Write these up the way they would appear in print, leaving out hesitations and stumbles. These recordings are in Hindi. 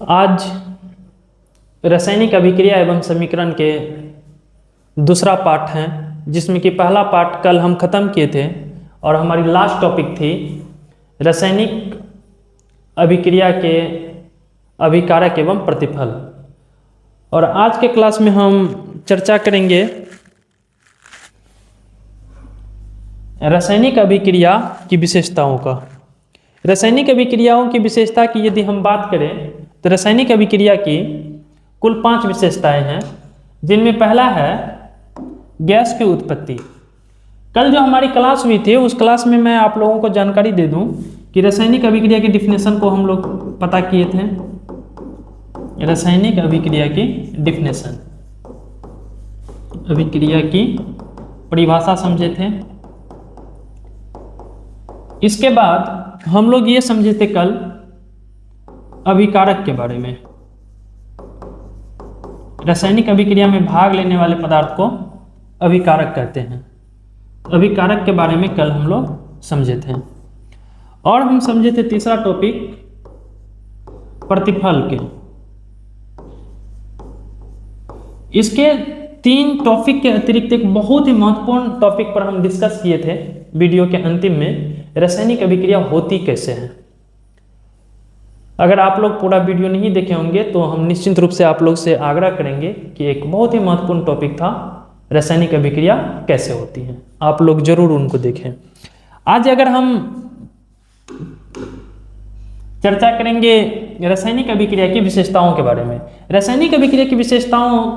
आज रासायनिक अभिक्रिया एवं समीकरण के दूसरा पार्ट है, जिसमें कि पहला पार्ट कल हम ख़त्म किए थे और हमारी लास्ट टॉपिक थी रासायनिक अभिक्रिया के अभिकारक एवं प्रतिफल। और आज के क्लास में हम चर्चा करेंगे रासायनिक अभिक्रिया की विशेषताओं का। रासायनिक अभिक्रियाओं की विशेषता की यदि हम बात करें तो रासायनिक अभिक्रिया की कुल 5 विशेषताएं हैं, जिनमें पहला है गैस की उत्पत्ति। कल जो हमारी क्लास हुई थी उस क्लास में मैं आप लोगों को जानकारी दे दूं कि रासायनिक अभिक्रिया की डिफिनेशन को हम लोग पता किए थे। रासायनिक अभिक्रिया की डिफिनेशन, अभिक्रिया की परिभाषा समझे थे। इसके बाद हम लोग ये समझे थे कल अभिकारक के बारे में। रासायनिक अभिक्रिया में भाग लेने वाले पदार्थ को अभिकारक कहते हैं। अभिकारक के बारे में कल हम लोग समझे थे। और हम समझे थे तीसरा टॉपिक प्रतिफल के। इसके 3 टॉपिक के अतिरिक्त एक बहुत ही महत्वपूर्ण टॉपिक पर हम डिस्कस किए थे वीडियो के अंतिम में, रासायनिक अभिक्रिया होती कैसे है। अगर आप लोग पूरा वीडियो नहीं देखे होंगे तो हम निश्चित रूप से आप लोग से आग्रह करेंगे कि एक बहुत ही महत्वपूर्ण टॉपिक था रासायनिक अभिक्रिया कैसे होती है, आप लोग जरूर उनको देखें। आज अगर हम चर्चा करेंगे रासायनिक अभिक्रिया की विशेषताओं के बारे में। रासायनिक अभिक्रिया की विशेषताओं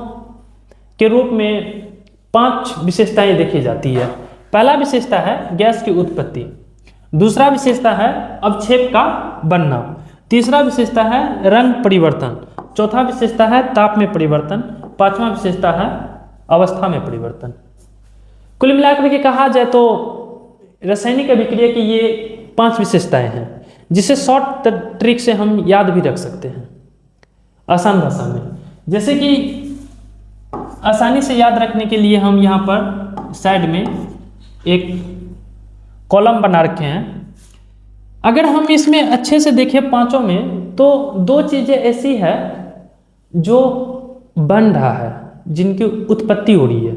के रूप में 5 विशेषताएं देखी जाती है। पहला विशेषता है गैस की उत्पत्ति, दूसरा विशेषता है अवक्षेप का बनना, तीसरा विशेषता है रंग परिवर्तन, चौथा विशेषता है ताप में परिवर्तन, पांचवा विशेषता है अवस्था में परिवर्तन। कुल मिलाकर के कहा जाए तो रासायनिक अभिक्रिया की ये 5 विशेषताएं हैं, जिसे शॉर्ट ट्रिक से हम याद भी रख सकते हैं आसान भाषा में। जैसे कि आसानी से याद रखने के लिए हम यहाँ पर साइड में एक कॉलम बना रखे हैं। अगर हम इसमें अच्छे से देखें पांचों में, तो 2 चीजें ऐसी है जो बन रहा है, जिनकी उत्पत्ति हो रही है।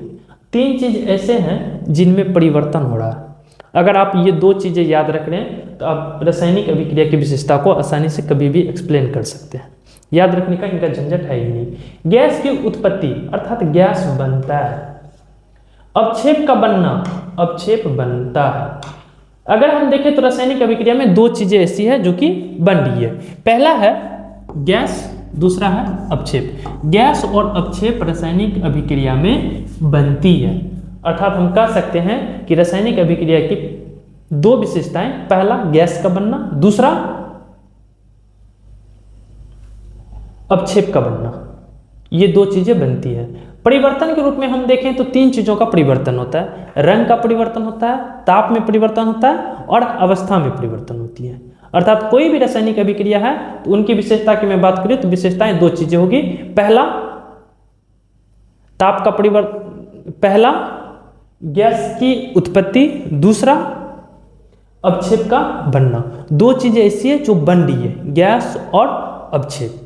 3 चीज ऐसे हैं जिनमें परिवर्तन हो रहा है। अगर आप ये 2 चीजें याद रख रहे हैं तो आप रासायनिक अभिक्रिया की विशेषता को आसानी से कभी भी एक्सप्लेन कर सकते हैं। याद रखने का इनका झंझट है ही नहीं। गैस की उत्पत्ति अर्थात गैस बनता है। अवक्षेप का बनना, अवक्षेप बनता है। अगर हम देखें तो रासायनिक अभिक्रिया में 2 चीजें ऐसी है जो कि बन रही है। पहला है गैस, दूसरा है अवक्षेप। गैस और अवक्षेप रासायनिक अभिक्रिया में बनती है। अर्थात हम कह सकते हैं कि रासायनिक अभिक्रिया की 2 विशेषताएं, पहला गैस का बनना, दूसरा अवक्षेप का बनना। ये 2 चीजें बनती है। परिवर्तन के रूप में हम देखें तो 3 चीजों का परिवर्तन होता है। रंग का परिवर्तन होता है, ताप में परिवर्तन होता है और अवस्था में परिवर्तन होती है। अर्थात कोई भी रासायनिक अभिक्रिया है तो उनकी विशेषता की मैं बात करूं तो विशेषताएं 2 चीजें होगी। पहला ताप का परिवर्तन, पहला गैस की उत्पत्ति, दूसरा अवक्षेप का बनना। 2 चीजें ऐसी है जो बन रही है, गैस और अवक्षेप।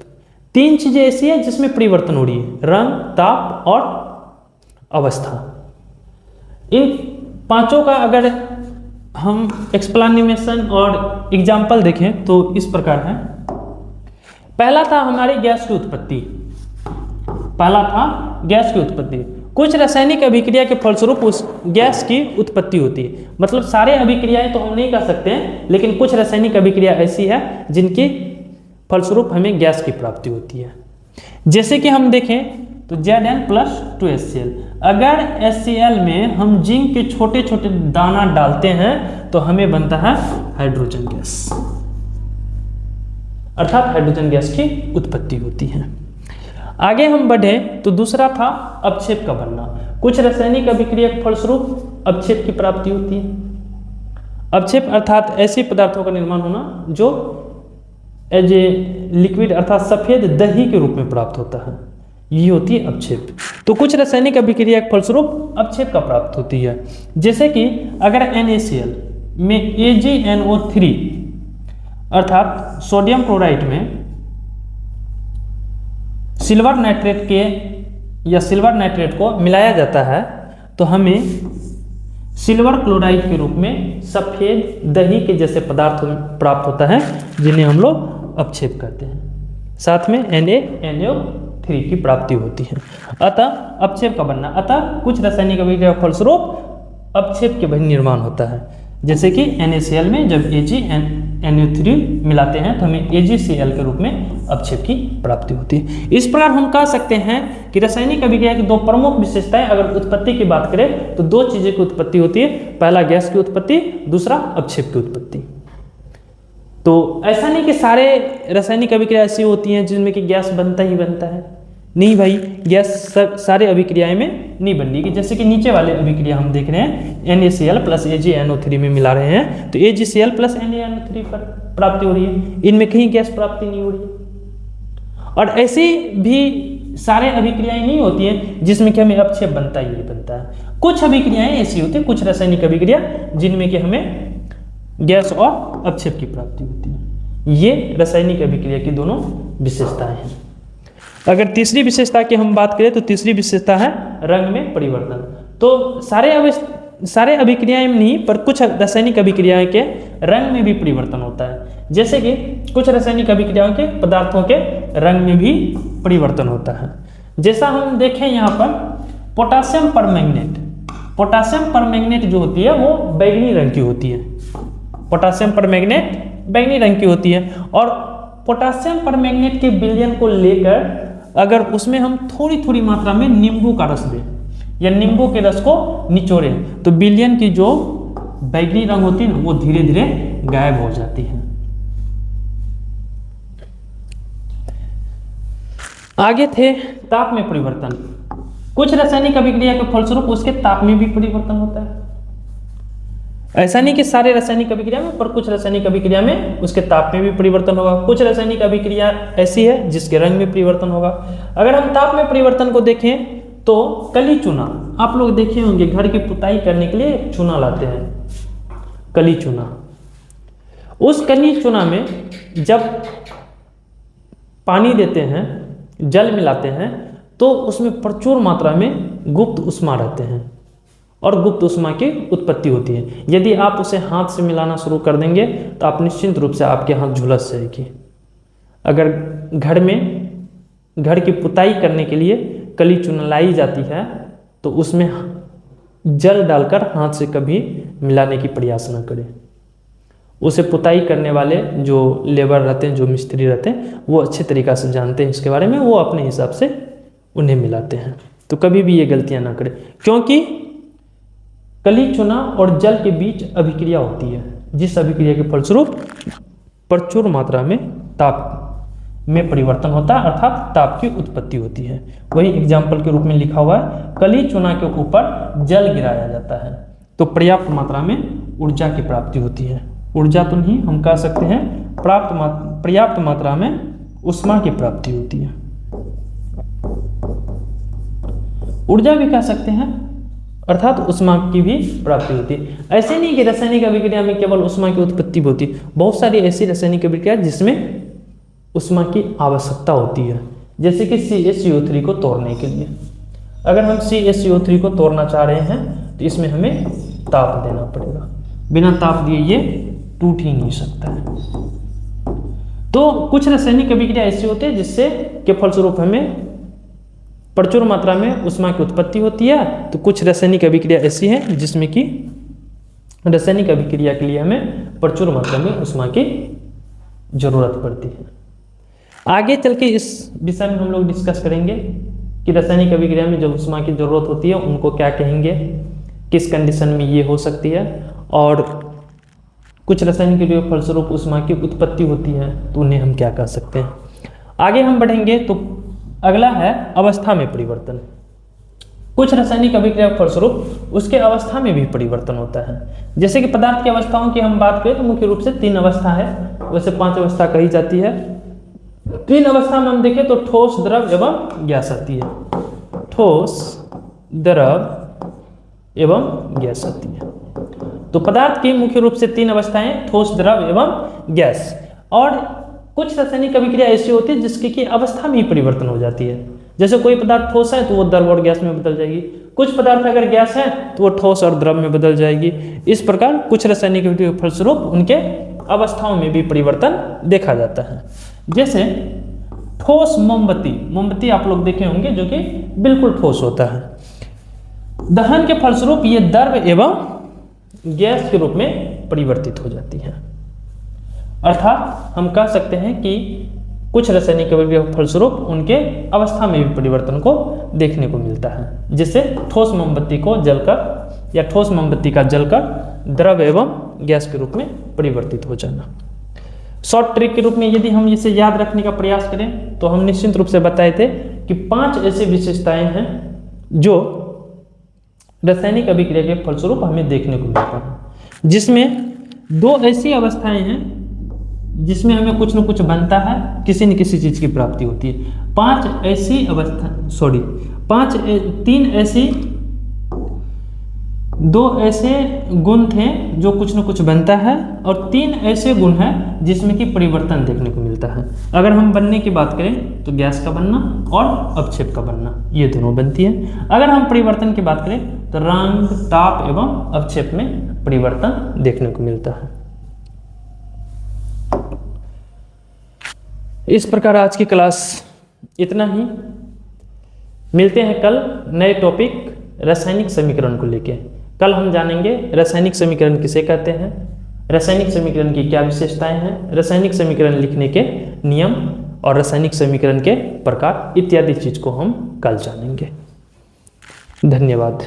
3 चीजें ऐसी है जिसमें परिवर्तन हो रही है, रंग, ताप और अवस्था। इन 5 का अगर हम एक्सप्लेनेशन और एग्जाम्पल देखें तो इस प्रकार है। पहला था हमारी गैस की उत्पत्ति। पहला था गैस की उत्पत्ति। कुछ रासायनिक अभिक्रिया के फलस्वरूप उस गैस की उत्पत्ति होती है। मतलब सारे अभिक्रियाएं तो हम नहीं कह सकते हैं, लेकिन कुछ रासायनिक अभिक्रिया ऐसी है जिनकी फलस्वरूप हमें गैस की प्राप्ति होती है। जैसे कि हम देखें तो Zn+2HCl। अगर HCl में हम जिंक के छोटे छोटे दाना डालते हैं तो हमें बनता है हाइड्रोजन गैस, अर्थात हाइड्रोजन गैस की उत्पत्ति होती है। आगे हम बढ़े तो दूसरा था अवक्षेप का बनना। कुछ रासायनिक अभिक्रिया के फलस्वरूप अवक्षेप की प्राप्ति होती है। अवक्षेप अर्थात ऐसे पदार्थों का निर्माण होना जो एज ए लिक्विड अर्थात सफेद दही के रूप में प्राप्त होता है, ये होती है अवक्षेप। तो कुछ रासायनिक अभिक्रिया के फलस्वरूप अवक्षेप का प्राप्त होती है। जैसे कि अगर NaCl में AgNO3 अर्थात सोडियम क्लोराइड में सिल्वर नाइट्रेट के या सिल्वर नाइट्रेट को मिलाया जाता है तो हमें सिल्वर क्लोराइड के रूप में सफ़ेद दही के जैसे पदार्थ प्राप्त होता है, जिन्हें हम लोग अपक्षेप करते हैं। साथ में NaNO3 की प्राप्ति होती है। अतः अपक्षेप का बनना, अतः कुछ रासायनिक अभिक्रिया फलस्वरूप अपक्षेप के निर्माण होता है। जैसे कि NaCl में जब AgNO3 मिलाते हैं तो हमें AgCl के रूप में अपक्षेप की प्राप्ति होती है। इस प्रकार हम कह सकते हैं कि रासायनिक अभिक्रिया की दो प्रमुख विशेषताएं, अगर उत्पत्ति की बात करें तो दो चीज़ों की उत्पत्ति होती है। पहला गैस की उत्पत्ति, दूसरा अपक्षेप की उत्पत्ति। तो ऐसा नहीं कि सारे रासायनिक अभिक्रिया ऐसी होती हैं जिनमें कि गैस बनता ही बनता है, नहीं भाई, गैस सारे अभिक्रियाएं में नहीं बन रही। जैसे कि नीचे वाले अभिक्रिया हम देख रहे हैं NaCl प्लस AgNO3 में मिला रहे हैं तो AgCl प्लस NaNO3 पर प्राप्ति हो रही है, इनमें कहीं गैस प्राप्ति नहीं हो रही है। और ऐसी भी सारे अभिक्रियाएं नहीं होती हैं जिसमें कि हमें अपक्षेप बनता ही नहीं बनता है। कुछ अभिक्रियाएं ऐसी होती हैं, कुछ रासायनिक अभिक्रिया जिनमें कि हमें गैस और अपक्षेप की प्राप्ति होती है। ये रासायनिक अभिक्रिया की दोनों विशेषताएं हैं। अगर तीसरी विशेषता की हम बात करें तो तीसरी विशेषता है रंग में परिवर्तन। तो सारे अभिक्रियाएं में नहीं, पर कुछ रासायनिक अभिक्रियाएं के रंग में भी परिवर्तन होता है। जैसे कि कुछ रासायनिक अभिक्रियाओं के पदार्थों के रंग में भी परिवर्तन होता है। जैसा हम देखें यहाँ पर पोटासियम परमैंगनेट, पोटासियम परमैंगनेट जो होती है वो बैंगनी रंग की होती है। पोटासियम परमैंगनेट बैंगनी रंग की होती है। और पोटासियम परमैंगनेट के विलयन को लेकर अगर उसमें हम थोड़ी थोड़ी मात्रा में नींबू का रस दें या नींबू के रस को निचोड़ें तो विलयन की जो बैंगनी रंग होती है ना वो धीरे धीरे गायब हो जाती है। आगे थे ताप में परिवर्तन। कुछ रासायनिक अभिक्रिया के फलस्वरूप उसके ताप में भी परिवर्तन होता है। ऐसा नहीं कि सारे रासायनिक अभिक्रिया में, पर कुछ रासायनिक अभिक्रिया में उसके ताप में भी परिवर्तन होगा। कुछ रासायनिक अभिक्रिया ऐसी है जिसके रंग में परिवर्तन होगा। अगर हम ताप में परिवर्तन को देखें तो कली चूना, आप लोग देखे होंगे घर की पुताई करने के लिए चूना लाते हैं, कली चूना। उस कली चूना में जब पानी देते हैं, जल मिलाते हैं तो उसमें प्रचुर मात्रा में गुप्त उष्मा रहते हैं और गुप्त उष्मा की उत्पत्ति होती है। यदि आप उसे हाथ से मिलाना शुरू कर देंगे तो आप निश्चित रूप से आपके हाथ झुलस जाएगी। अगर घर की पुताई करने के लिए कली चूना लाई जाती है तो उसमें जल डालकर हाथ से कभी मिलाने की प्रयास न करें। उसे पुताई करने वाले जो लेबर रहते हैं, जो मिस्त्री रहते हैं, वो अच्छे तरीक़ा से जानते हैं इसके बारे में, वो अपने हिसाब से उन्हें मिलाते हैं। तो कभी भी ये गलतियाँ ना करें, क्योंकि कली चूना और जल के बीच अभिक्रिया होती है, जिस अभिक्रिया के फलस्वरूप प्रचुर मात्रा में ताप में परिवर्तन होता है, अर्थात ताप की उत्पत्ति होती है। वही एग्जाम्पल के रूप में लिखा हुआ है, कली चूना के ऊपर जल गिराया जाता है तो पर्याप्त मात्रा में ऊर्जा की प्राप्ति होती है। ऊर्जा तो नहीं, हम कह सकते हैं पर्याप्त मात्रा में उष्मा की प्राप्ति होती है। ऊर्जा भी कह सकते हैं, अर्थात उष्मा की भी प्राप्ति होती है। ऐसे नहीं कि रासायनिक अभिक्रिया में केवल उष्मा की उत्पत्ति होती है, बहुत सारी ऐसी रासायनिक अभिक्रिया जिसमें उष्मा की आवश्यकता होती है। जैसे कि CaCO3 को तोड़ने के लिए, अगर हम CaCO3 को तोड़ना चाह रहे हैं तो इसमें हमें ताप देना पड़ेगा। बिना ताप दिए ये टूट ही नहीं सकता है। तो कुछ रासायनिक अभिक्रिया ऐसी होती है जिससे के फलस्वरूप हमें प्रचुर मात्रा में उष्मा की उत्पत्ति होती है। तो कुछ रासायनिक अभिक्रिया ऐसी है जिसमें कि रासायनिक अभिक्रिया के लिए हमें प्रचुर मात्रा में उष्मा की जरूरत पड़ती है। आगे चल के इस विषय में हम लोग डिस्कस करेंगे कि रासायनिक अभिक्रिया में जब उष्मा की जरूरत होती है उनको क्या कहेंगे, किस कंडीशन में ये हो सकती है, और कुछ रासायनिक अभिक्रिया के फलस्वरूप उष्मा की उत्पत्ति होती है तो उन्हें हम क्या कह सकते हैं। आगे हम बढ़ेंगे तो अगला है अवस्था में परिवर्तन। कुछ रासायनिक अभिक्रिया के फलस्वरूप उसके अवस्था में भी परिवर्तन होता है। जैसे कि पदार्थ की अवस्थाओं की हम बात करें तो मुख्य रूप से 3 अवस्था है, वैसे 5 अवस्था कही जाती है। 3 अवस्था में हम देखें तो ठोस, द्रव एवं गैस आती है। ठोस, द्रव एवं गैस आती है। तो पदार्थ की मुख्य रूप से 3 अवस्थाएं, ठोस, द्रव एवं गैस। और कुछ रासायनिक अभिक्रिया ऐसी होती है जिसकी कि अवस्था में ही परिवर्तन हो जाती है। जैसे कोई पदार्थ ठोस है तो वो द्रव और गैस में बदल जाएगी, कुछ पदार्थ अगर गैस है तो वो ठोस और द्रव में बदल जाएगी। इस प्रकार कुछ रासायनिक अभिक्रिया के फलस्वरूप उनके अवस्थाओं में भी परिवर्तन देखा जाता है। जैसे ठोस मोमबत्ती, मोमबत्ती आप लोग देखे होंगे जो कि बिल्कुल ठोस होता है। दहन के फलस्वरूप ये द्रव एवं गैस के रूप में परिवर्तित हो जाती है। अर्थात हम कह सकते हैं कि कुछ रासायनिक अभिक्रिया के फलस्वरूप उनके अवस्था में भी परिवर्तन को देखने को मिलता है, जिससे ठोस मोमबत्ती को जलकर या ठोस मोमबत्ती का जलकर द्रव एवं गैस के रूप में परिवर्तित हो जाना। शॉर्ट ट्रिक के रूप में यदि हम इसे याद रखने का प्रयास करें तो हम निश्चित रूप से बताए थे कि 5 ऐसी विशेषताएं हैं जो रासायनिक अभिक्रिया के फलस्वरूप हमें देखने को मिलता है, जिसमें 2 ऐसी अवस्थाएं हैं जिसमें हमें कुछ न कुछ बनता है, किसी न किसी चीज की प्राप्ति होती है। 2 ऐसे गुण थे जो कुछ न कुछ बनता है और 3 ऐसे गुण हैं जिसमें कि परिवर्तन देखने को मिलता है। अगर हम बनने की बात करें तो गैस का बनना और अवक्षेप का बनना, ये दोनों बनती है। अगर हम परिवर्तन की बात करें तो रंग, ताप एवं अवक्षेप में परिवर्तन देखने को मिलता है। इस प्रकार आज की क्लास इतना ही। मिलते हैं कल नए टॉपिक रासायनिक समीकरण को लेके। कल हम जानेंगे रासायनिक समीकरण किसे कहते हैं, रासायनिक समीकरण की क्या विशेषताएं हैं, रासायनिक समीकरण लिखने के नियम और रासायनिक समीकरण के प्रकार इत्यादि चीज को हम कल जानेंगे। धन्यवाद।